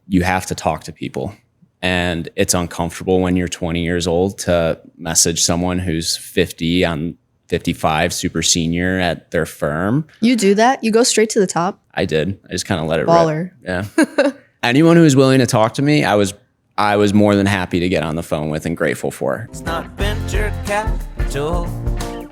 you have to talk to people. And it's uncomfortable when you're 20 years old to message someone who's 50 on 55, super senior at their firm. You do that? You go straight to the top? I did. I just kind of let it Baller. rip. Yeah. Anyone who was willing to talk to me, I was more than happy to get on the phone with and grateful for. It's not venture capital,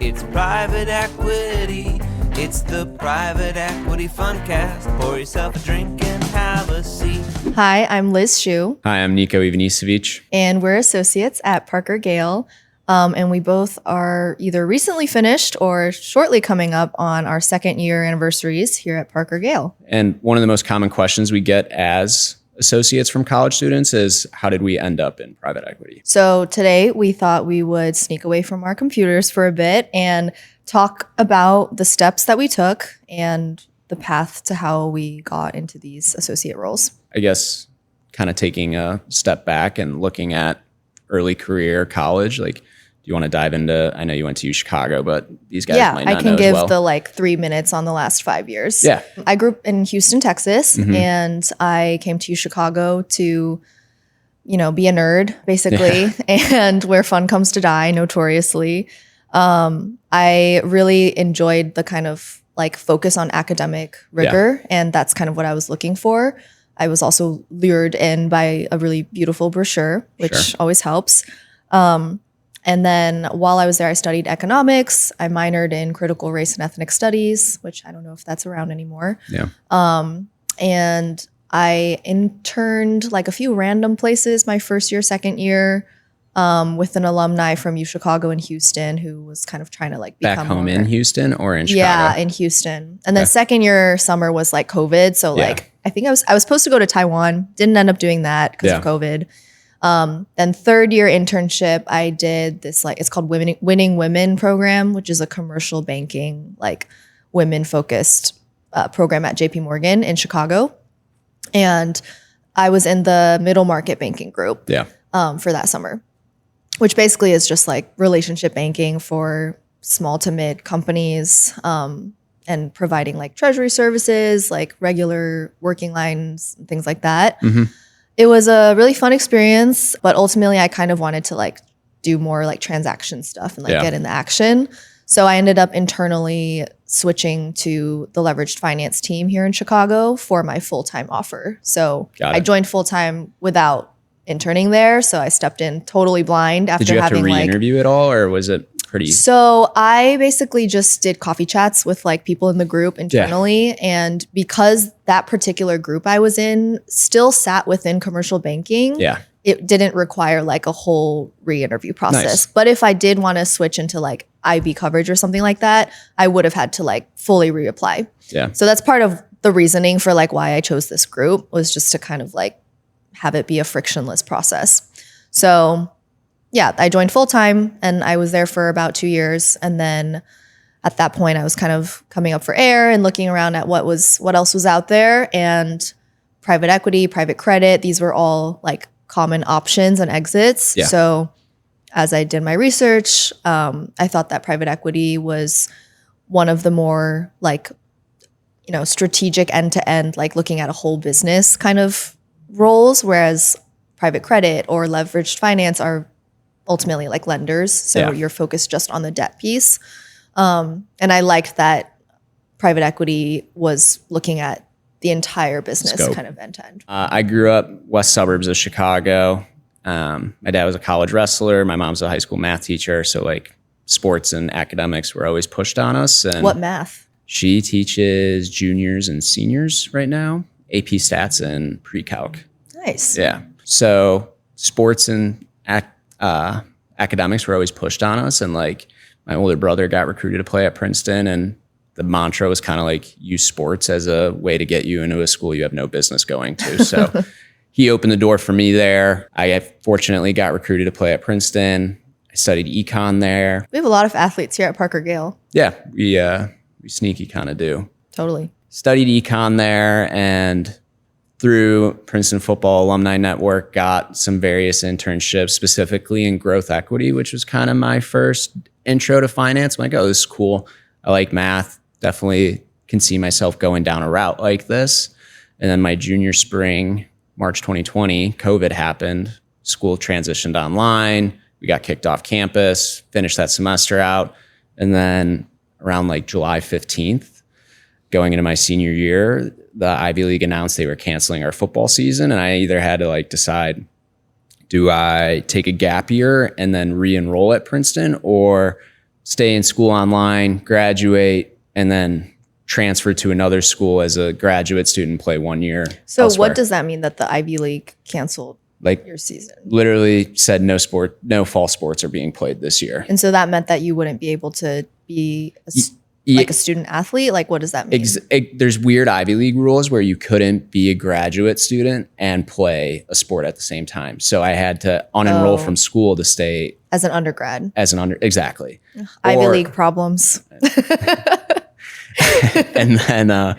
it's private equity. It's the Private Equity Funcast. Pour yourself a drink and have a seat. Hi, I'm Liz Shu. Hi, I'm Niko Ivanisevic. And we're associates at ParkerGale. And we both are either recently finished or shortly coming up on our second year anniversaries here at ParkerGale. And one of the most common questions we get as associates from college students is, how did we end up in private equity? So today we thought we would sneak away from our computers for a bit and talk about the steps that we took and the path to how we got into these associate roles. I guess kind of taking a step back and looking at early career college, like, do you want to dive into, I know you went to Chicago, but these guys might not know as well. I can give the 3 minutes on the last 5 years. Yeah. I grew up in Houston, Texas, and I came to Chicago to, be a nerd, basically, and where fun comes to die, notoriously. I really enjoyed the kind of focus on academic rigor, and that's kind of what I was looking for. I was also lured in by a really beautiful brochure, which always helps. And then while I was there, I studied economics. I minored in critical race and ethnic studies, which I don't know if that's around anymore. Yeah. And I interned a few random places my first year, second year, with an alumni from UChicago in Houston who was kind of trying to become back home in Houston or in Chicago? Yeah, in Houston. And then second year summer was COVID. So I think I was supposed to go to Taiwan. Didn't end up doing that because of COVID. Then third year internship, I did this it's called Winning Women program, which is a commercial banking women focused program at JP Morgan in Chicago. And I was in the middle market banking group for that summer, which basically is just relationship banking for small to mid companies, and providing treasury services, regular working lines, and things like that. Mm-hmm. It was a really fun experience, but ultimately I kind of wanted to do more transaction stuff and get in the action. So I ended up internally switching to the leveraged finance team here in Chicago for my full-time offer. So I joined full-time without interning there. So I stepped in totally blind after having Did you have to re-interview at all, or was it pretty? So I basically just did coffee chats with people in the group internally. Yeah. And because that particular group I was in still sat within commercial banking, it didn't require a whole re-interview process. Nice. But if I did want to switch into IB coverage or something like that, I would have had to fully reapply. Yeah. So that's part of the reasoning for why I chose this group, was just to kind of have it be a frictionless process. So I joined full-time and I was there for about 2 years. And then at that point I was kind of coming up for air and looking around at what else was out there, and private equity, private credit, these were all common options and exits. Yeah. So as I did my research, I thought that private equity was one of the more strategic end-to-end, looking at a whole business kind of roles, whereas private credit or leveraged finance are ultimately lenders. So you're focused just on the debt piece. And I liked that private equity was looking at the entire business kind of end to end. I grew up west suburbs of Chicago. My dad was a college wrestler. My mom's a high school math teacher. So sports and academics were always pushed on us. And what math? She teaches juniors and seniors right now, AP stats and pre-calc. Nice. Yeah. So sports and academics were always pushed on us. And my older brother got recruited to play at Princeton, and the mantra was kind of use sports as a way to get you into a school you have no business going to. So he opened the door for me there. I fortunately got recruited to play at Princeton. I studied econ there. We have a lot of athletes here at ParkerGale. Yeah, we sneaky kind of do. Totally. Studied econ there, and through Princeton Football Alumni Network, got some various internships, specifically in growth equity, which was kind of my first intro to finance. I'm this is cool. I like math. Definitely can see myself going down a route like this. And then my junior spring, March 2020, COVID happened. School transitioned online. We got kicked off campus, finished that semester out. And then around like July 15th, going into my senior year, the Ivy League announced they were canceling our football season. And I either had to like decide, do I take a gap year and then re-enroll at Princeton, or stay in school online, graduate, and then transfer to another school as a graduate student, play 1 year. So elsewhere. what does that mean that the Ivy League canceled like your season? Literally said no fall sports are being played this year. And so that meant that you wouldn't be able to be like a student athlete? Like, what does that mean? There's weird Ivy League rules where you couldn't be a graduate student and play a sport at the same time. So I had to unenroll from school to stay as an undergrad. Exactly. Ivy League problems. And then,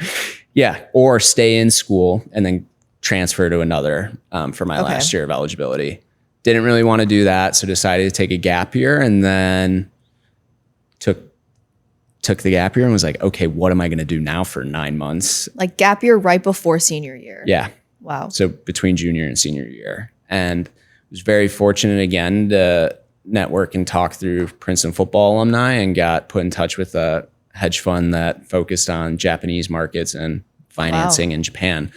or stay in school and then transfer to another for my last year of eligibility. Didn't really want to do that, so decided to take a gap year, and then took the gap year and was like, okay, what am I going to do now for 9 months? Like gap year right before senior year. Yeah. Wow. So between junior and senior year. And was very fortunate again to network and talk through Princeton football alumni, and got put in touch with a hedge fund that focused on Japanese markets and financing in Japan,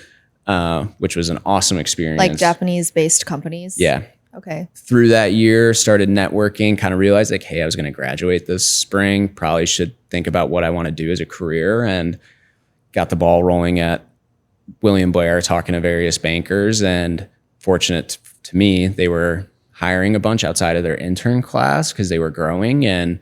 which was an awesome experience. Like Japanese-based companies? Yeah. Okay. Through that year, started networking, kind of realized like, hey, I was going to graduate this spring. Probably should think about what I want to do as a career, and got the ball rolling at William Blair, talking to various bankers. And fortunate to me, they were hiring a bunch outside of their intern class because they were growing, and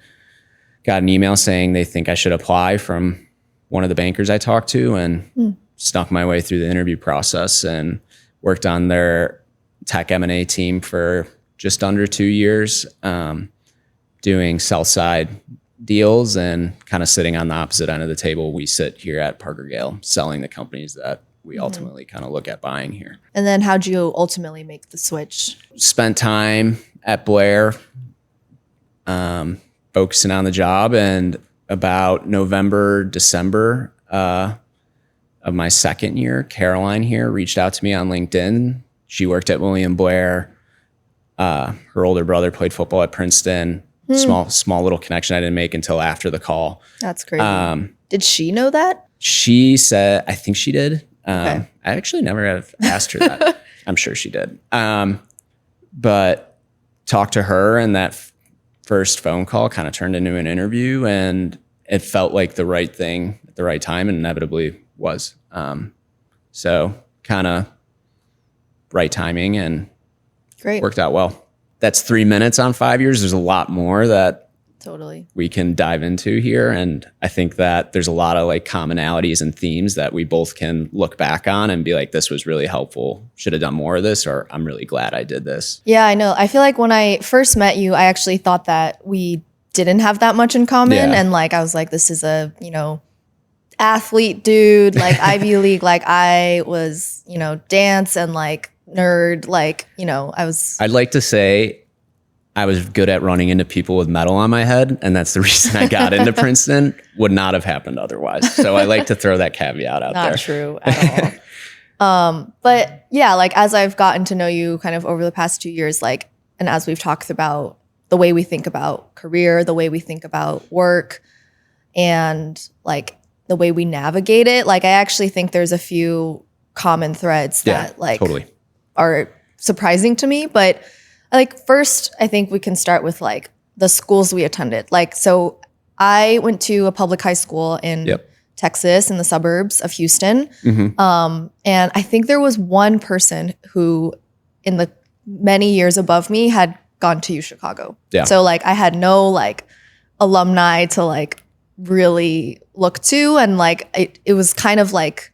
got an email saying they think I should apply from one of the bankers I talked to, and snuck my way through the interview process and worked on their tech M&A team for just under 2 years, doing sell side deals and kind of sitting on the opposite end of the table. We sit here at ParkerGale, selling the companies that we ultimately kind of look at buying here. And then how'd you ultimately make the switch? Spent time at Blair, focusing on the job, and about November, December of my second year, Caroline here reached out to me on LinkedIn. She worked at William Blair. Her older brother played football at Princeton. Small little connection I didn't make until after the call. That's crazy. Did she know that? She said, I think she did. Okay. I actually never have asked her that. I'm sure she did. But talked to her, and that first phone call kind of turned into an interview, and it felt like the right thing at the right time, and inevitably was. So kind of right timing, and great. Worked out well. That's 3 minutes on 5 years. There's a lot more that totally we can dive into here. And I think that there's a lot of like commonalities and themes that we both can look back on and be like, this was really helpful. Should have done more of this, or I'm really glad I did this. Yeah, I know. I feel like when I first met you, I actually thought that we didn't have that much in common. Yeah. And like, I was like, this is a, athlete dude, like Ivy League, like I was, dance and like nerd, like, I'd like to say I was good at running into people with metal on my head, and that's the reason I got into Princeton. Would not have happened otherwise. So I like to throw that caveat out there. Not true at all. But yeah, like as I've gotten to know you kind of over the past 2 years, like, and as we've talked about the way we think about career, the way we think about work, and like the way we navigate it, like I actually think there's a few common threads that totally are surprising to me. But like first, I think we can start with like the schools we attended. Like, so I went to a public high school in Texas in the suburbs of Houston. And I think there was one person who in the many years above me had gone to UChicago. Yeah. So like I had no like alumni to like really look to. And like, it was kind of like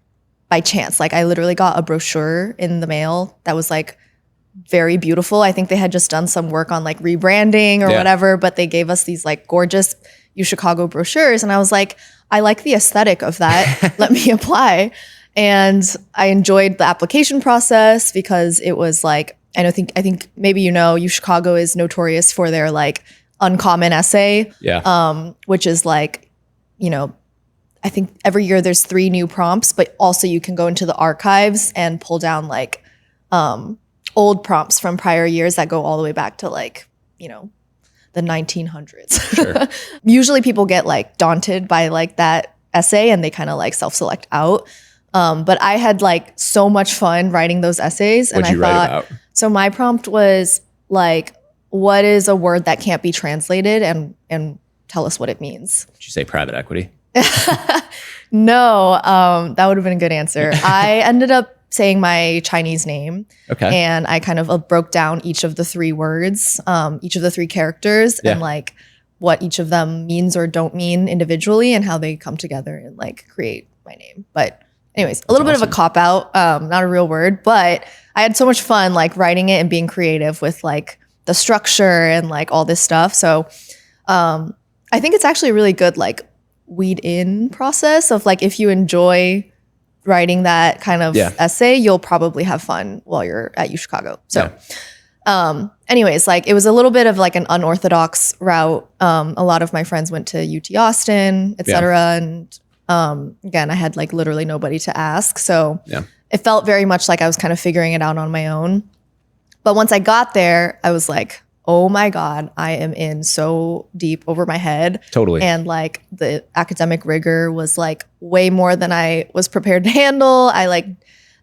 by chance. Like I literally got a brochure in the mail that was like very beautiful. I think they had just done some work on like rebranding or whatever, but they gave us these like gorgeous UChicago brochures. And I was like, I like the aesthetic of that. Let me apply. And I enjoyed the application process because it was like, I think maybe UChicago is notorious for their like uncommon essay. Which is like, I think every year there's 3 new prompts, but also you can go into the archives and pull down like old prompts from prior years that go all the way back to like, the 1900s. Sure. Usually people get like daunted by like that essay and they kind of like self-select out. But I had like so much fun writing those essays. What'd you write about? So my prompt was like, what is a word that can't be translated and tell us what it means? Did you say private equity? No, that would have been a good answer. I ended up saying my Chinese name. Okay. And I kind of broke down each of the 3 words, each of the 3 characters and like what each of them means or don't mean individually and how they come together and like create my name. But anyways, a little bit of a cop out, not a real word, but I had so much fun like writing it and being creative with like the structure and like all this stuff. So I think it's actually a really good like weed in process of like if you enjoy writing that kind of essay, you'll probably have fun while you're at UChicago. So anyways, like it was a little bit of like an unorthodox route. A lot of my friends went to UT Austin, et cetera. And again, I had like literally nobody to ask. So it felt very much like I was kind of figuring it out on my own. But once I got there, I was like, oh my God, I am in so deep over my head. Totally. And like the academic rigor was like way more than I was prepared to handle. I like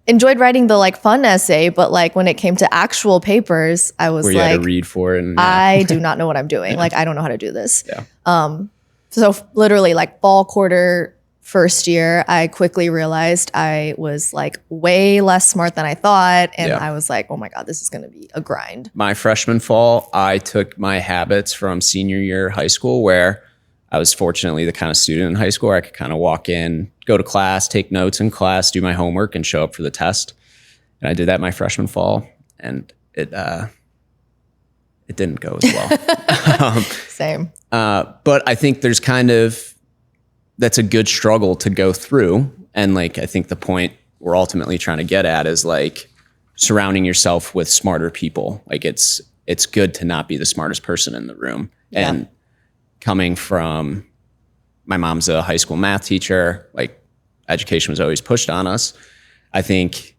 enjoyed writing the like fun essay, but like when it came to actual papers, I was where you had to read for it. And, I do not know what I'm doing. Like I don't know how to do this. So literally like fall quarter first year, I quickly realized I was like way less smart than I thought. And I was like, oh my God, this is going to be a grind. My freshman fall, I took my habits from senior year high school where I was fortunately the kind of student in high school where I could kind of walk in, go to class, take notes in class, do my homework and show up for the test. And I did that my freshman fall and it didn't go as well. Same. But I think there's that's a good struggle to go through. And like, I think the point we're ultimately trying to get at is like surrounding yourself with smarter people. Like it's good to not be the smartest person in the room. Yeah. And coming from, my mom's a high school math teacher, like education was always pushed on us. I think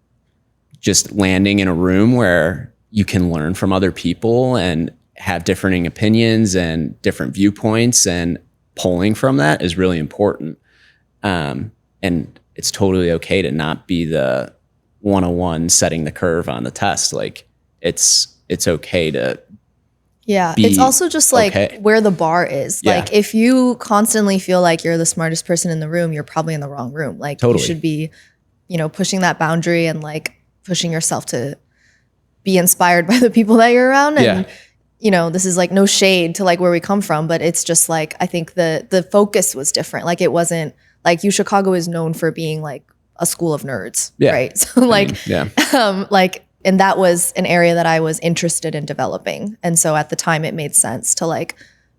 just landing in a room where you can learn from other people and have differing opinions and different viewpoints and pulling from that is really important. And it's totally okay to not be the 101 setting the curve on the test. Like it's okay to it's also just like where the bar is. Like if you constantly feel like you're the smartest person in the room, you're probably in the wrong room. Like you should be, pushing that boundary and like pushing yourself to be inspired by the people that you're around. And this is like no shade to like where we come from, but it's just like, I think the focus was different. Like it wasn't like UChicago is known for being like a school of nerds, right? So like, and that was an area that I was interested in developing. And so at the time it made sense to like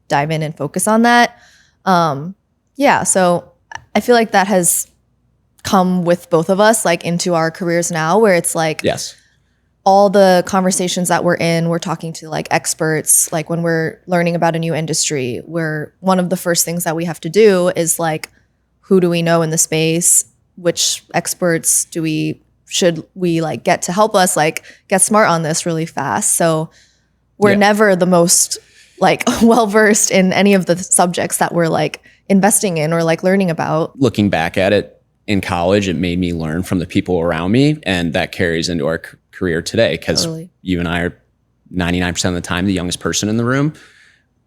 dive in and focus on that. So I feel like that has come with both of us like into our careers now where it's like, all the conversations that we're talking to like experts, like when we're learning about a new industry, where one of the first things that we have to do is like, who do we know in the space? Which experts should we like get to help us like get smart on this really fast? So we're never the most like well-versed in any of the subjects that we're like investing in or like learning about. Looking back at it in college, it made me learn from the people around me, and that carries into our career today because you and I are 99% of the time the youngest person in the room.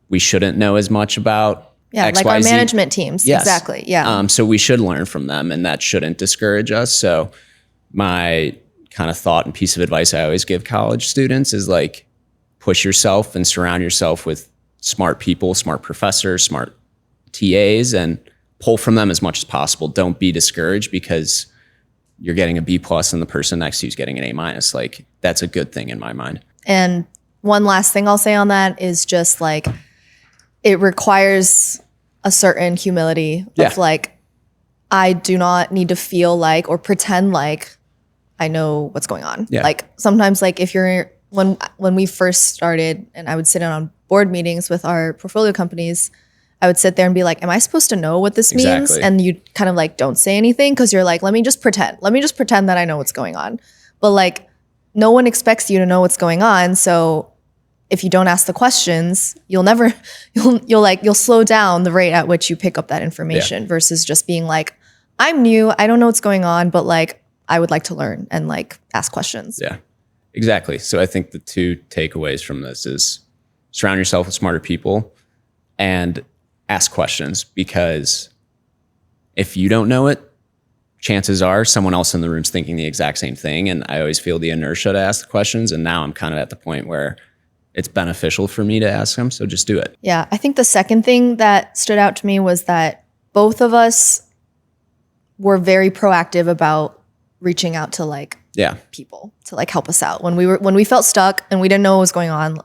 We shouldn't know as much about X, like Y, our Z. management teams. Yes. Exactly. Yeah. So we should learn from them, and that shouldn't discourage us. So my kind of thought and piece of advice I always give college students is like, push yourself and surround yourself with smart people, smart professors, smart TAs, and pull from them as much as possible. Don't be discouraged because you're getting a B+ and the person next to you is getting an A-. Like that's a good thing in my mind. And one last thing I'll say on that is just like, it requires a certain humility of like, I do not need to feel like or pretend like I know what's going on. Like sometimes like if you're, when we first started and I would sit in on board meetings with our portfolio companies, I would sit there and be like, am I supposed to know what this means? And you kind of like don't say anything because you're like, let me just pretend that I know what's going on. But like no one expects you to know what's going on. So if you don't ask the questions, you'll slow down the rate at which you pick up that information versus just being like, I'm new, I don't know what's going on, but like, I would like to learn and like ask questions. Yeah, exactly. So I think the two takeaways from this is surround yourself with smarter people and ask questions, because if you don't know it, chances are someone else in the room's thinking the exact same thing. And I always feel the inertia to ask the questions. And now I'm kind of at the point where it's beneficial for me to ask them. So just do it. Yeah. I think the second thing that stood out to me was that both of us were very proactive about reaching out to like people to like help us out. When we felt stuck and we didn't know what was going on,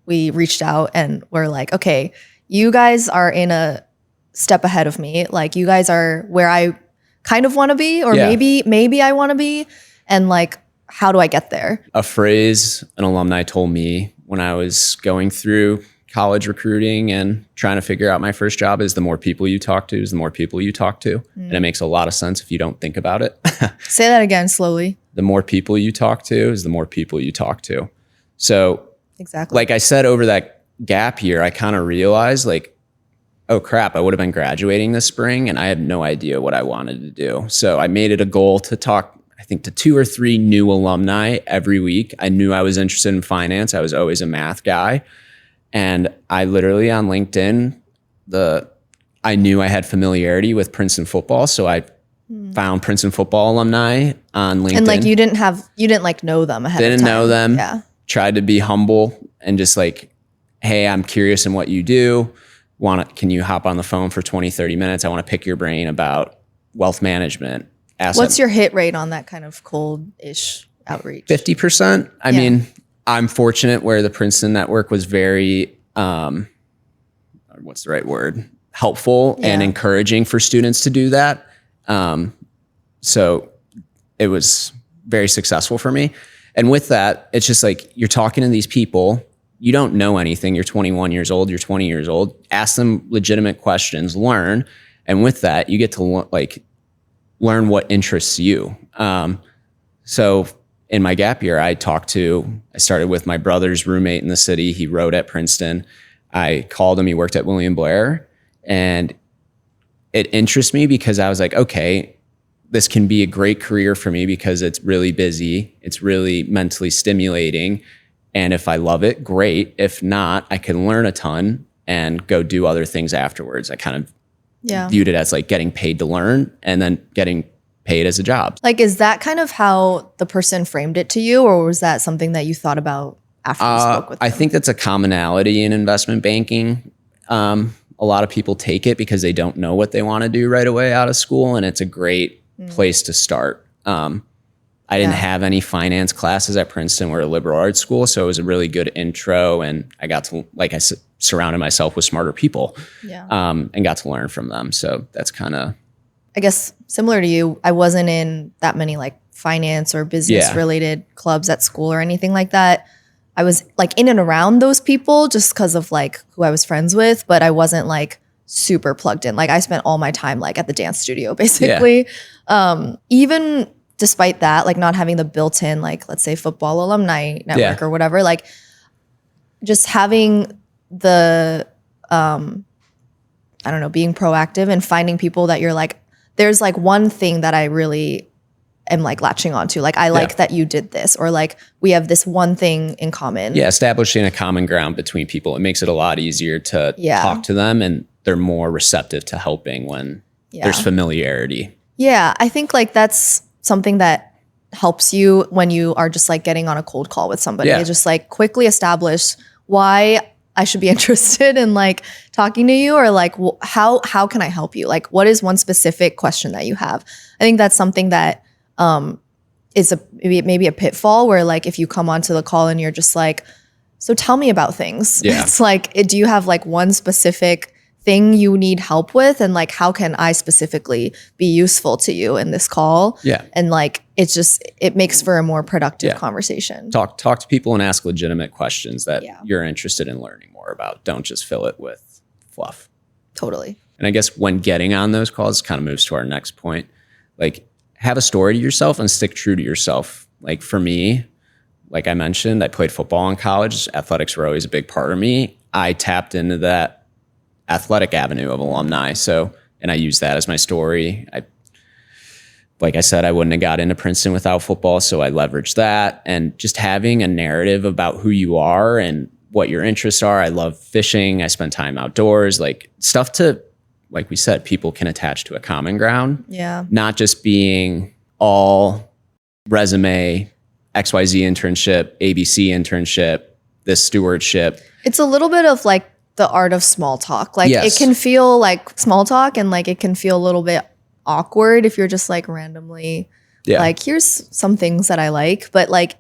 we reached out and we're like, okay, you guys are in a step ahead of me. Like you guys are where I kind of want to be, or maybe I want to be. And like, how do I get there? A phrase an alumni told me when I was going through college recruiting and trying to figure out my first job is the more people you talk to is the more people you talk to. And it makes a lot of sense if you don't think about it. Say that again slowly. The more people you talk to is the more people you talk to. So exactly, like I said, over that gap year, I kind of realized like, oh crap, I would have been graduating this spring and I had no idea what I wanted to do. So I made it a goal to talk, I think, to 2 or 3 new alumni every week. I knew I was interested in finance. I was always a math guy. And I literally on LinkedIn, I knew I had familiarity with Princeton football. So I found Princeton football alumni on LinkedIn. And like you didn't like know them ahead of time. Didn't know them. Yeah. Tried to be humble and just like, hey, I'm curious in what you do. Can you hop on the phone for 20, 30 minutes? I want to pick your brain about wealth management. What's your hit rate on that kind of cold-ish outreach? 50%. I mean, I'm fortunate where the Princeton network was very, what's the right word? Helpful and encouraging for students to do that. So it was very successful for me. And with that, it's just like you're talking to these people. You don't know anything. You're 21 years old. You're 20 years old. Ask them legitimate questions, learn. And with that, you get to learn what interests you. So in my gap year, I started with my brother's roommate in the city. He wrote at Princeton. I called him. He worked at William Blair. And it interests me because I was like, okay, this can be a great career for me because it's really busy. It's really mentally stimulating. And if I love it, great. If not, I can learn a ton and go do other things afterwards. I kind of viewed it as like getting paid to learn and then getting paid as a job. Like, is that kind of how the person framed it to you, or was that something that you thought about after you spoke with them? I think that's a commonality in investment banking. A lot of people take it because they don't know what they want to do right away out of school, and it's a great place to start. I didn't have any finance classes at Princeton. We're a liberal arts school, so it was a really good intro, and I got to, like I said, surrounded myself with smarter people and got to learn from them. So that's kind of, I guess, similar to you. I wasn't in that many like finance or business related clubs at school or anything like that. I was like in and around those people just because of like who I was friends with, but I wasn't like super plugged in. Like I spent all my time like at the dance studio basically. Even despite that, like not having the built-in, like let's say football alumni network or whatever, like just having the, I don't know, being proactive and finding people that you're like, there's like one thing that I really am like latching onto. Like, I like that you did this, or like we have this one thing in common. Yeah. Establishing a common ground between people. It makes it a lot easier to talk to them, and they're more receptive to helping when there's familiarity. Yeah. I think like that's something that helps you when you are just like getting on a cold call with somebody. Just like quickly establish why I should be interested in like talking to you, or like how can I help you? Like what is one specific question that you have? I think that's something that is maybe a pitfall where like if you come onto the call and you're just like, so tell me about things. It's like, do you have like one specific thing you need help with, and like how can I specifically be useful to you in this call? And like it makes for a more productive conversation. Talk to people and ask legitimate questions that you're interested in learning more about. Don't just fill it with fluff. Totally. And I guess when getting on those calls, kind of moves to our next point. Like, have a story to yourself and stick true to yourself. Like for me, like I mentioned, I played football in college. Athletics were always a big part of me. I tapped into that athletic avenue of alumni. So, and I used that as my story. Like I said, I wouldn't have got into Princeton without football. So I leveraged that, and just having a narrative about who you are and what your interests are. I love fishing. I spend time outdoors, like stuff to, like we said, people can attach to a common ground. Yeah. Not just being all resume, XYZ internship, ABC internship, this stewardship. It's a little bit of like the art of small talk. Like Yes. it can feel like small talk, and like it can feel a little bit awkward if you're just like randomly like, here's some things that I like, but like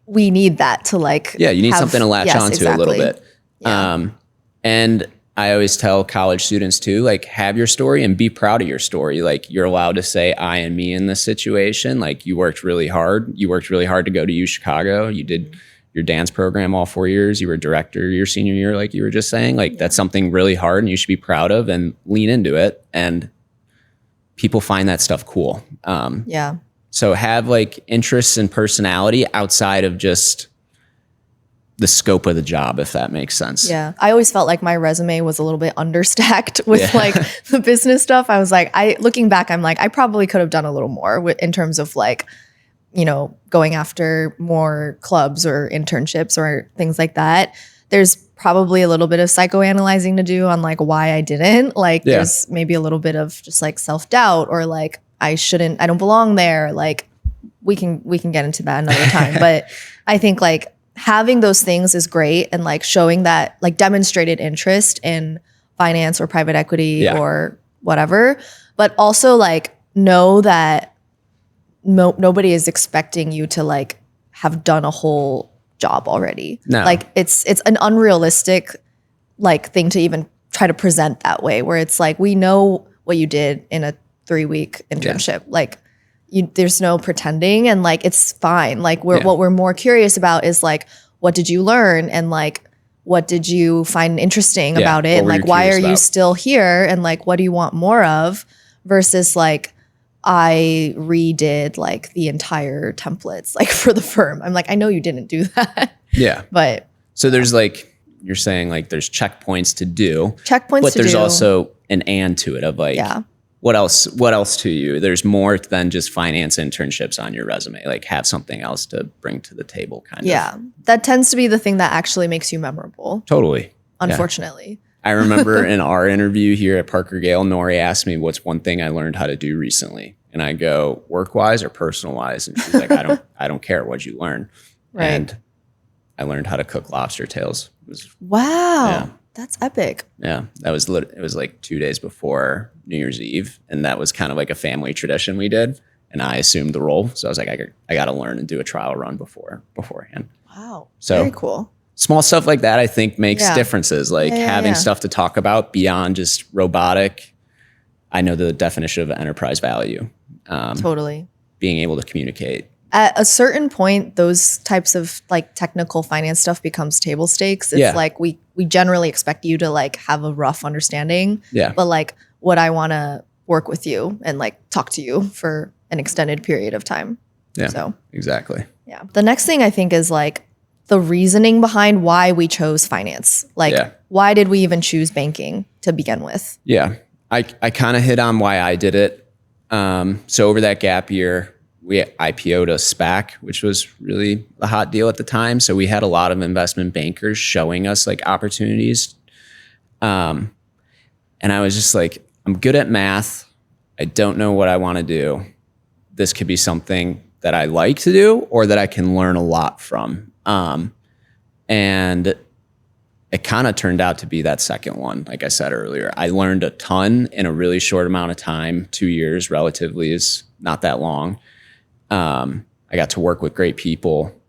we need that to like you need something to latch onto a little bit. Yeah. And I always tell college students too, like, have your story and be proud of your story. Like, you're allowed to say I and me in this situation. Like, you worked really hard. You worked really hard to go to U Chicago. You did your dance program all 4 years. You were director your senior year, like you were just saying. Like, that's something really hard and you should be proud of and lean into it. And people find that stuff cool. So have like interests and personality outside of just the scope of the job, if that makes sense. Yeah. I always felt like my resume was a little bit understacked with like the business stuff. I was like, looking back, I'm like, I probably could have done a little more in terms of like, you know, going after more clubs or internships or things like that. There's probably a little bit of psychoanalyzing to do on like why I didn't. Like there's maybe a little bit of just like self-doubt or like I don't belong there. Like we can get into that another time. But I think like having those things is great, and like showing that like demonstrated interest in finance or private equity or whatever, but also like know that nobody is expecting you to like have done a whole job already. No. Like it's an unrealistic like thing to even try to present that way, where it's like, we know what you did in a 3-week internship. Like there's no pretending, and like it's fine. Like what we're more curious about is like, what did you learn, and like what did you find interesting about it, and like why are you still here, and like what do you want more of, versus like I redid like the entire templates like for the firm. I'm like, I know you didn't do that. Yeah. But so there's like, you're saying like there's checkpoints to do. But there's also an and to it of like, what else to you? There's more than just finance internships on your resume. Like have something else to bring to the table kind of. Yeah. That tends to be the thing that actually makes you memorable. Totally. Unfortunately. I remember in our interview here at ParkerGale, Nori asked me what's one thing I learned how to do recently. And I go, work-wise or personal-wise? And she's like, I don't care. What'd you learn? Right. And I learned how to cook lobster tails. Wow. That's epic. Yeah. It was like 2 days before New Year's Eve. And that was kind of like a family tradition we did. And I assumed the role. So I was like, I got to learn and do a trial run beforehand. Wow. So very cool. Small stuff like that, I think, makes differences. Like having stuff to talk about beyond just robotic. I know the definition of enterprise value. Totally. Being able to communicate. At a certain point, those types of like technical finance stuff becomes table stakes. It's like we generally expect you to like have a rough understanding. Yeah. But like, would I want to work with you and like talk to you for an extended period of time? Yeah. So exactly. Yeah. The next thing I think is like the reasoning behind why we chose finance. Like, why did we even choose banking to begin with? Yeah. I kind of hit on why I did it. So over that gap year, we IPO'd a SPAC, which was really a hot deal at the time. So we had a lot of investment bankers showing us like opportunities. And I was just like, I'm good at math. I don't know what I want to do. This could be something that I like to do or that I can learn a lot from. And it kind of turned out to be that second one. Like I said earlier, I learned a ton in a really short amount of time. 2 years relatively is not that long. I got to work with great people.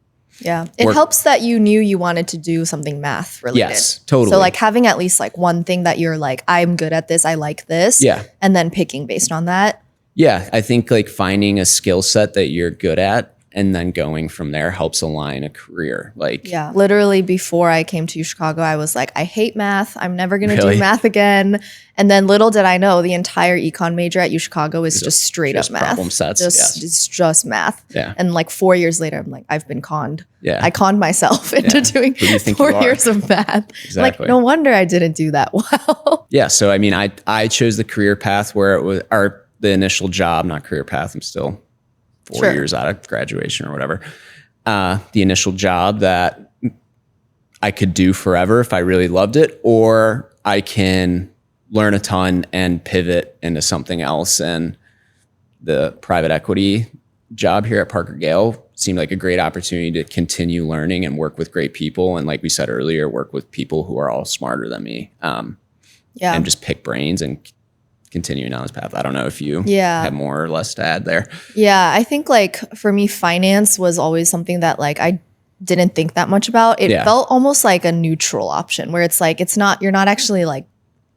Yeah. It helps that you knew you wanted to do something math related. Yes, totally. So like having at least like one thing that you're like, I'm good at this, I like this. Yeah. And then picking based on that. Yeah. I think like finding a skill set that you're good at and then going from there helps align a career. Like, yeah, literally before I came to Chicago, I was like, I hate math. I'm never going to Really? do math again. And then little did I know, the entire econ major at Chicago is just straight up math. Problem sets. It's just math. Yeah. And like 4 years later, I'm like, I've been conned. Yeah. I conned myself into doing 4 years of math. Exactly. Like, no wonder I didn't do that well. Yeah. So, I mean, I chose the career path where it was, or the initial job, not career path. I'm still 4 years out of graduation or whatever. The initial job that I could do forever if I really loved it, or I can learn a ton and pivot into something else. And the private equity job here at ParkerGale seemed like a great opportunity to continue learning and work with great people. And like we said earlier, work with people who are all smarter than me. And just pick brains and continuing down this path. I don't know if you have more or less to add there. Yeah, I think like for me, finance was always something that like I didn't think that much about. It felt almost like a neutral option where it's like, you're not actually like,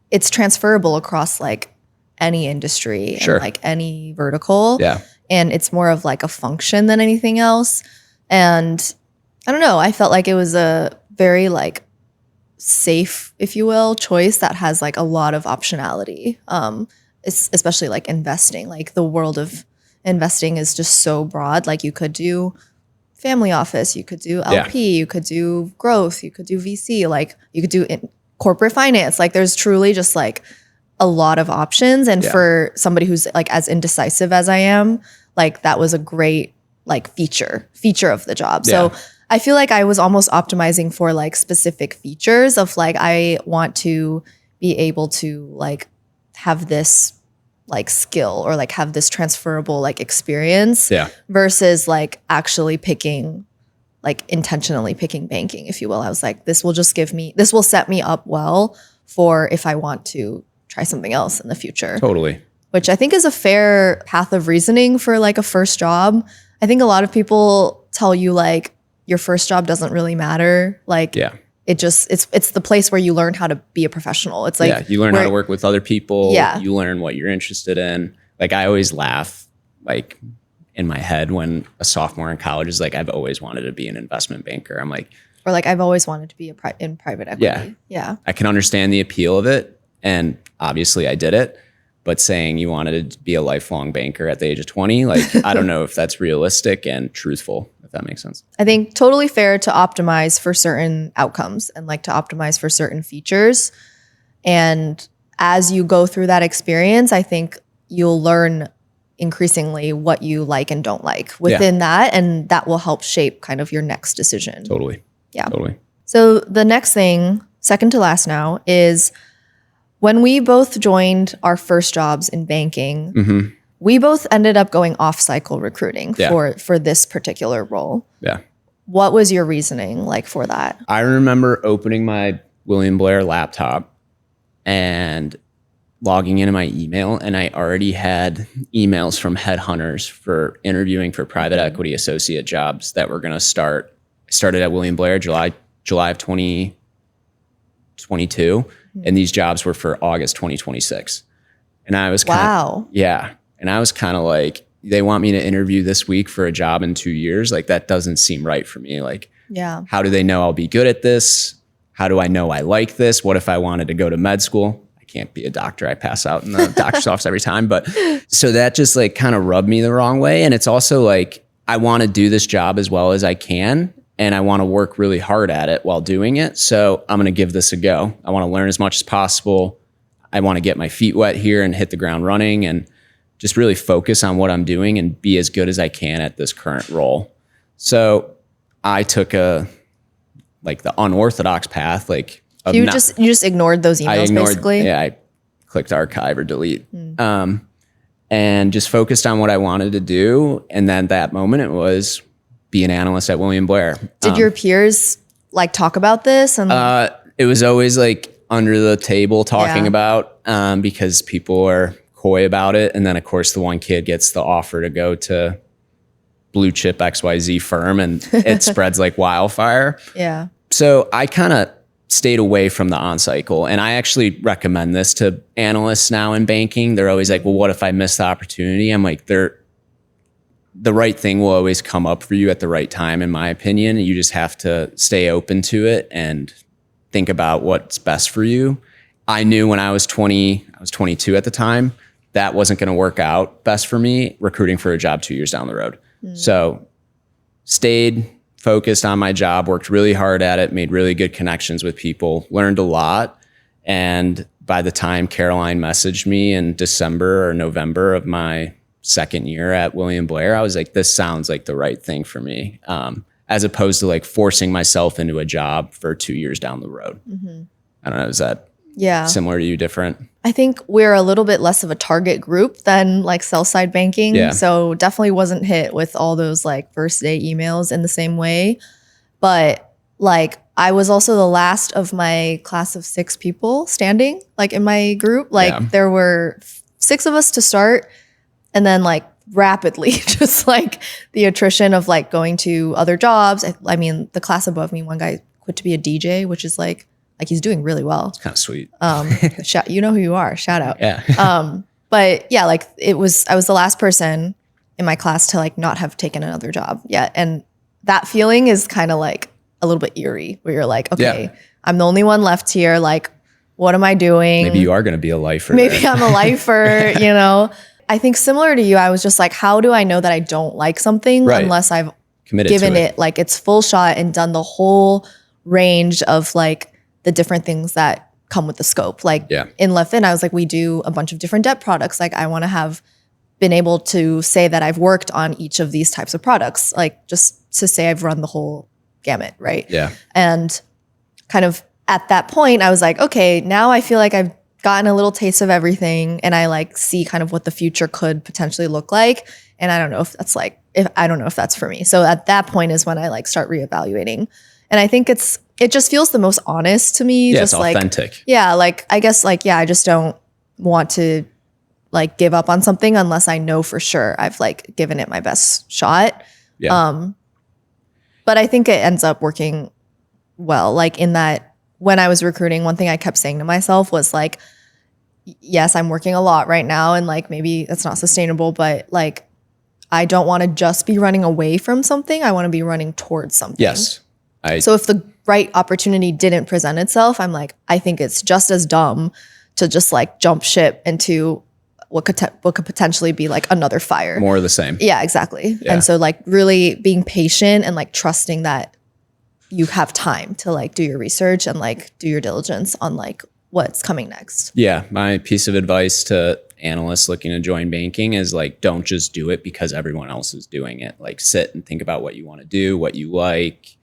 it's transferable across like any industry and like any vertical. Yeah. And it's more of like a function than anything else. And I don't know, I felt like it was a very like safe, if you will, choice that has like a lot of optionality. Especially like investing. Like the world of investing is just so broad. Like you could do family office, you could do LP, you could do growth, you could do VC, like you could do corporate finance. Like there's truly just like a lot of options. And for somebody who's like as indecisive as I am, like that was a great like feature of the job. So I feel like I was almost optimizing for like specific features of like, I want to be able to like have this like skill or like have this transferable like experience versus like actually picking, like intentionally picking banking, if you will. I was like, this will set me up well for if I want to try something else in the future. Totally. Which I think is a fair path of reasoning for like a first job. I think a lot of people tell you like your first job doesn't really matter. Like it's the place where you learn how to be a professional. It's like you learn how to work with other people. Yeah. You learn what you're interested in. Like I always laugh like in my head when a sophomore in college is like, I've always wanted to be an investment banker. I'm like, or like I've always wanted to be in private equity. Yeah. I can understand the appeal of it, and obviously I did it. But saying you wanted to be a lifelong banker at the age of 20, like I don't know if that's realistic and truthful, if that makes sense. I think totally fair to optimize for certain outcomes and like to optimize for certain features. And as you go through that experience, I think you'll learn increasingly what you like and don't like within that. And that will help shape kind of your next decision. Totally. Yeah. Totally. So the next thing, second to last now, is when we both joined our first jobs in banking, we both ended up going off-cycle recruiting for this particular role. Yeah. What was your reasoning like for that? I remember opening my William Blair laptop and logging into my email, and I already had emails from headhunters for interviewing for private equity associate jobs that were going to start. I started at William Blair July of 2022. And these jobs were for August 2026. And I was kind of, and I was kind of like, they want me to interview this week for a job in 2 years. Like that doesn't seem right for me. Like, how do they know I'll be good at this? How do I know I like this? What if I wanted to go to med school? I can't be a doctor. I pass out in the doctor's office every time. But so that just like kind of rubbed me the wrong way. And it's also like, I want to do this job as well as I can. And I want to work really hard at it while doing it. So I'm going to give this a go. I want to learn as much as possible. I want to get my feet wet here and hit the ground running and just really focus on what I'm doing and be as good as I can at this current role. So I took the unorthodox path. Like you just ignored those emails basically? Yeah, I clicked archive or delete. And just focused on what I wanted to do. And then that moment it was be an analyst at William Blair. Did your peers like talk about this? And it was always like under the table talking about because people are coy about it. And then of course the one kid gets the offer to go to blue chip XYZ firm and it spreads like wildfire. Yeah. So I kind of stayed away from the on-cycle. And I actually recommend this to analysts now in banking. They're always like, well, what if I miss the opportunity? I'm like, the right thing will always come up for you at the right time, in my opinion. You just have to stay open to it and think about what's best for you. I knew when I was 22 at the time, that wasn't going to work out best for me recruiting for a job 2 years down the road. So stayed focused on my job, worked really hard at it, made really good connections with people, learned a lot. And by the time Caroline messaged me in December or November of my second year at William Blair, I was like, this sounds like the right thing for me, as opposed to like forcing myself into a job for 2 years down the road. I don't know, is that similar to you, different? I think we're a little bit less of a target group than like sell-side banking. Yeah. So definitely wasn't hit with all those like first day emails in the same way. But like I was also the last of my class of 6 people standing like in my group. Like there were 6 of us to start, and then like rapidly just like the attrition of like going to other jobs. I mean, the class above me, one guy quit to be a DJ, which is like he's doing really well. It's kind of sweet. You know who you are. Shout out. Yeah. But yeah, like I was the last person in my class to like not have taken another job yet. And that feeling is kind of like a little bit eerie where you're like, okay, I'm the only one left here. Like, what am I doing? Maybe you are going to be a lifer. Maybe I'm a lifer, you know? I think similar to you, I was just like, how do I know that I don't like something unless I've given it like its full shot and done the whole range of like the different things that come with the scope. Like in LeftFin, I was like, we do a bunch of different debt products. Like I want to have been able to say that I've worked on each of these types of products, like just to say I've run the whole gamut, right? Yeah. And kind of at that point, I was like, okay, now I feel like I've gotten a little taste of everything, and I like see kind of what the future could potentially look like. And I don't know if that's like, I don't know if that's for me. So at that point is when I like start reevaluating. And I think it just feels the most honest to me. Yeah, just it's authentic. Like, I guess like, I just don't want to like give up on something unless I know for sure I've like given it my best shot. Yeah. But I think it ends up working well. Like in that when I was recruiting, one thing I kept saying to myself was like, yes, I'm working a lot right now and like maybe that's not sustainable, but like I don't want to just be running away from something. I want to be running towards something. Yes. So if the right opportunity didn't present itself, I'm like, I think it's just as dumb to just like jump ship into what could potentially be like another fire. More of the same. Yeah, exactly. Yeah. And so like really being patient and like trusting that you have time to like do your research and like do your diligence on like what's coming next. Yeah. My piece of advice to analysts looking to join banking is like, don't just do it because everyone else is doing it. Like sit and think about what you want to do, what you like,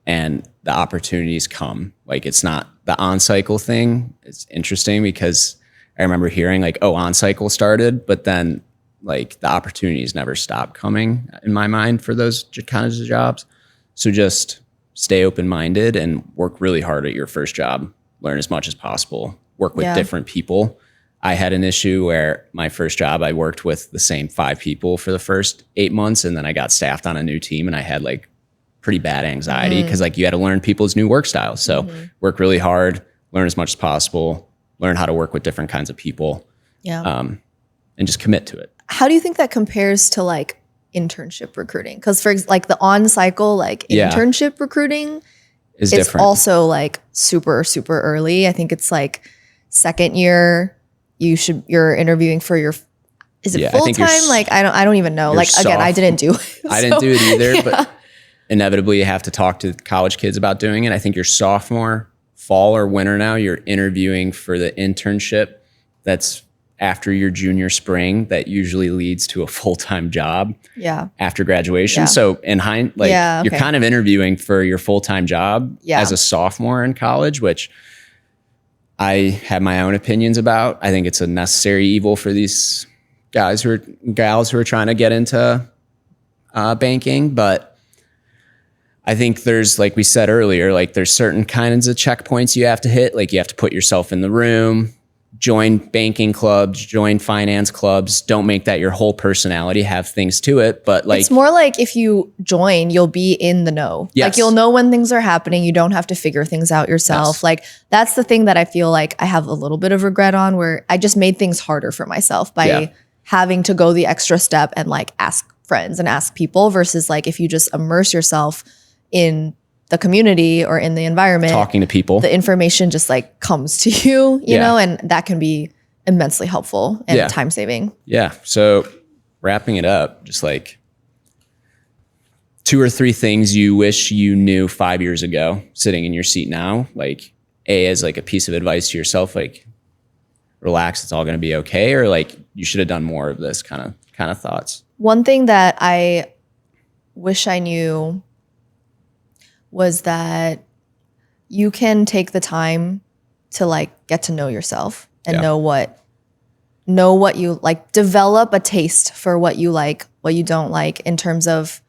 and the opportunities come. Like it's not the on-cycle thing. It's interesting because I remember hearing like, oh, on-cycle started, but then like the opportunities never stop coming in my mind for those kinds of jobs. So just stay open-minded and work really hard at your first job. Learn as much as possible. Work with different people. I had an issue where my first job, I worked with the same 5 people for the first 8 months. And then I got staffed on a new team and I had like pretty bad anxiety because like you had to learn people's new work styles. So work really hard, learn as much as possible, learn how to work with different kinds of people. Yeah. And just commit to it. How do you think that compares to like internship recruiting? Because for like the on-cycle like internship recruiting is different. Also like super, super early. I think it's like second year you're interviewing for your, is it full time? Like I don't even know. Like again, I didn't do it. I didn't do it either, but inevitably you have to talk to college kids about doing it. I think your sophomore, fall or winter now, you're interviewing for the internship that's after your junior spring that usually leads to a full-time job after graduation. So in you're kind of interviewing for your full-time job as a sophomore in college, which I have my own opinions about. I think it's a necessary evil for these gals who are trying to get into banking. But I think there's, like we said earlier, like there's certain kinds of checkpoints you have to hit. Like you have to put yourself in the room, join banking clubs, join finance clubs. Don't make that your whole personality, have things to it. But like, it's more like if you join, you'll be in the know. Yes. Like you'll know when things are happening. You don't have to figure things out yourself. Yes. Like that's the thing that I feel like I have a little bit of regret on, where I just made things harder for myself by having to go the extra step and like ask friends and ask people versus like if you just immerse yourself in the community or in the environment, talking to people, the information just like comes to you, you know, and that can be immensely helpful and time saving. Yeah. So wrapping it up, just like 2 or 3 things you wish you knew 5 years ago sitting in your seat now, like as like a piece of advice to yourself, like relax, it's all going to be okay. Or like you should have done more of this kind of thoughts. One thing that I wish I knew was that you can take the time to like get to know yourself and know what you like, develop a taste for what you like, what you don't like in terms of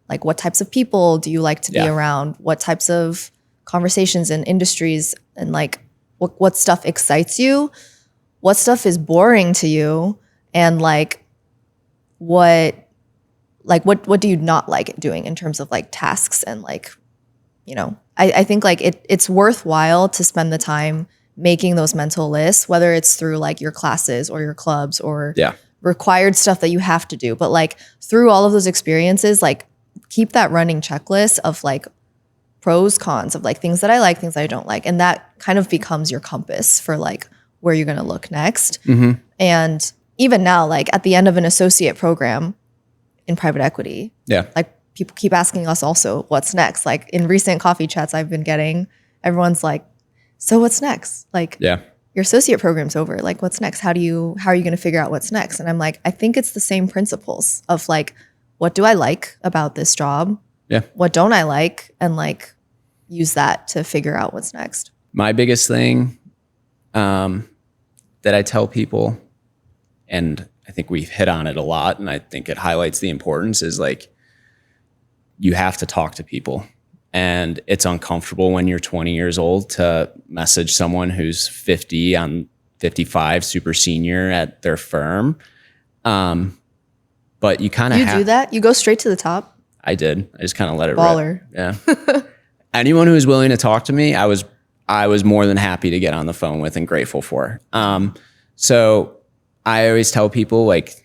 like what types of people do you like to be around, what types of conversations and industries, and like what stuff excites you, what stuff is boring to you, and like what do you not like doing in terms of like tasks and like, you know, I think like it's worthwhile to spend the time making those mental lists, whether it's through like your classes or your clubs or required stuff that you have to do. But like through all of those experiences, like keep that running checklist of like pros, cons of like things that I like, things that I don't like. And that kind of becomes your compass for like where you're going to look next. Mm-hmm. And even now, like at the end of an associate program in private equity, like people keep asking us also, what's next? Like in recent coffee chats I've been getting, everyone's like, so what's next? Like your associate program's over. Like what's next? How are you going to figure out what's next? And I'm like, I think it's the same principles of like, what do I like about this job? Yeah. What don't I like? And like use that to figure out what's next. My biggest thing that I tell people, and I think we've hit on it a lot, and I think it highlights the importance, is like you have to talk to people. And it's uncomfortable when you're 20 years old to message someone who's 50 on 55, super senior at their firm. But you kind of do that? You go straight to the top? I did. I just kind of let it Baller. rip. Yeah. Anyone who was willing to talk to me, I was more than happy to get on the phone with and grateful for. So I always tell people, like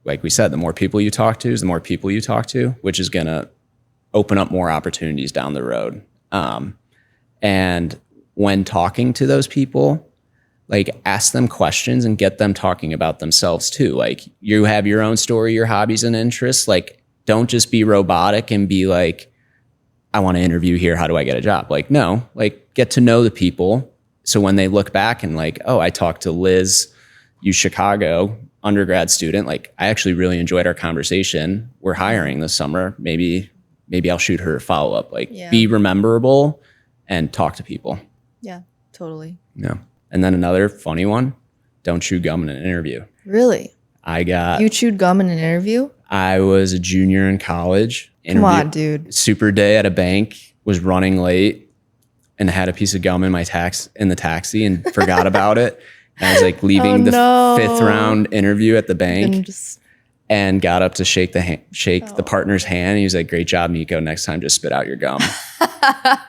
we said, the more people you talk to is the more people you talk to, which is going to open up more opportunities down the road. And when talking to those people, like ask them questions and get them talking about themselves too. Like you have your own story, your hobbies and interests. Like don't just be robotic and be like, I want to interview here. How do I get a job? Like, no, like get to know the people. So when they look back and like, oh, I talked to Liz, Chicago undergrad student. Like I actually really enjoyed our conversation. We're hiring this summer. Maybe I'll shoot her a follow up. Like be rememberable and talk to people. Yeah, totally. Yeah. And then another funny one, don't chew gum in an interview. Really? You chewed gum in an interview? I was a junior in college. Come on, dude. Super day at a bank, was running late and had a piece of gum in the taxi and forgot about it. And I was like leaving the 5th round interview at the bank and got up to shake the partner's hand. He was like, great job, Niko. Next time, just spit out your gum.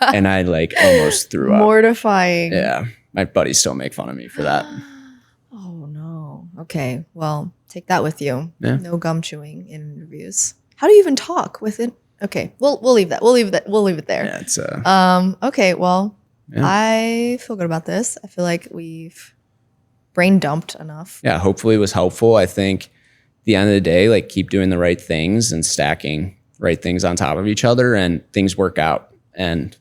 And I like almost threw up. Mortifying. Yeah. My buddies still make fun of me for that. Oh no. Okay. Well, take that with you. Yeah. No gum chewing in interviews. How do you even talk with it? Okay. We'll leave that. We'll leave it there. Yeah, it's okay. Well, I feel good about this. I feel like we've brain dumped enough. Yeah. Hopefully it was helpful. I think at the end of the day, like keep doing the right things and stacking right things on top of each other and things work out, and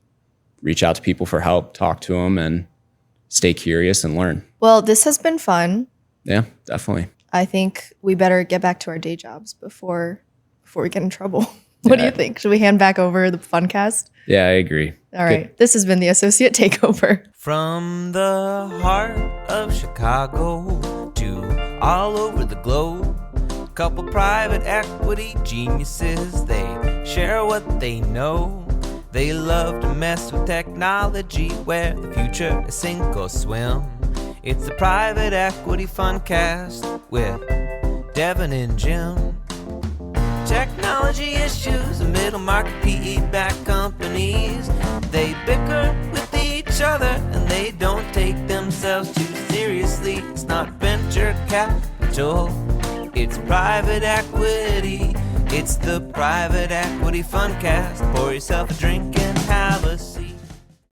reach out to people for help, talk to them, and stay curious and learn. Well, this has been fun. Yeah, definitely. I think we better get back to our day jobs before we get in trouble. What do you think? Should we hand back over the Funcast? Yeah, I agree. All right. Good. This has been the Associate Takeover. From the heart of Chicago to all over the globe, couple private equity geniuses, they share what they know. They love to mess with technology where the future is sink or swim. It's the Private Equity Funcast with Devin and Jim. Technology issues and middle market PE-backed companies, they bicker with each other and they don't take themselves too seriously. It's not venture capital, it's private equity. It's the Private Equity Fundcast. Pour yourself a drink and have a seat.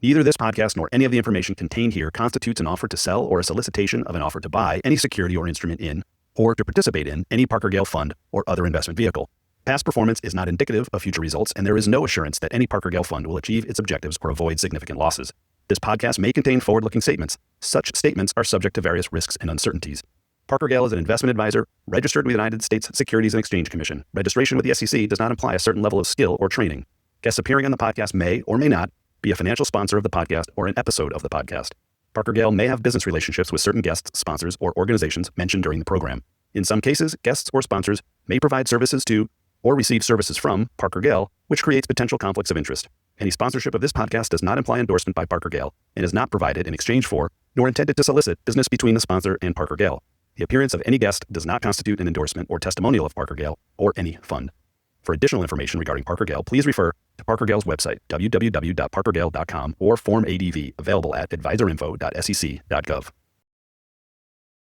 Neither this podcast nor any of the information contained here constitutes an offer to sell or a solicitation of an offer to buy any security or instrument in, or to participate in, any ParkerGale fund or other investment vehicle. Past performance is not indicative of future results, and there is no assurance that any ParkerGale fund will achieve its objectives or avoid significant losses. This podcast may contain forward-looking statements. Such statements are subject to various risks and uncertainties. ParkerGale is an investment advisor registered with the United States Securities and Exchange Commission. Registration with the SEC does not imply a certain level of skill or training. Guests appearing on the podcast may or may not be a financial sponsor of the podcast or an episode of the podcast. ParkerGale may have business relationships with certain guests, sponsors, or organizations mentioned during the program. In some cases, guests or sponsors may provide services to or receive services from ParkerGale, which creates potential conflicts of interest. Any sponsorship of this podcast does not imply endorsement by ParkerGale and is not provided in exchange for, nor intended to solicit, business between the sponsor and ParkerGale. The appearance of any guest does not constitute an endorsement or testimonial of ParkerGale or any fund. For additional information regarding ParkerGale, please refer to ParkerGale's website, www.parkergale.com, or Form ADV, available at advisorinfo.sec.gov.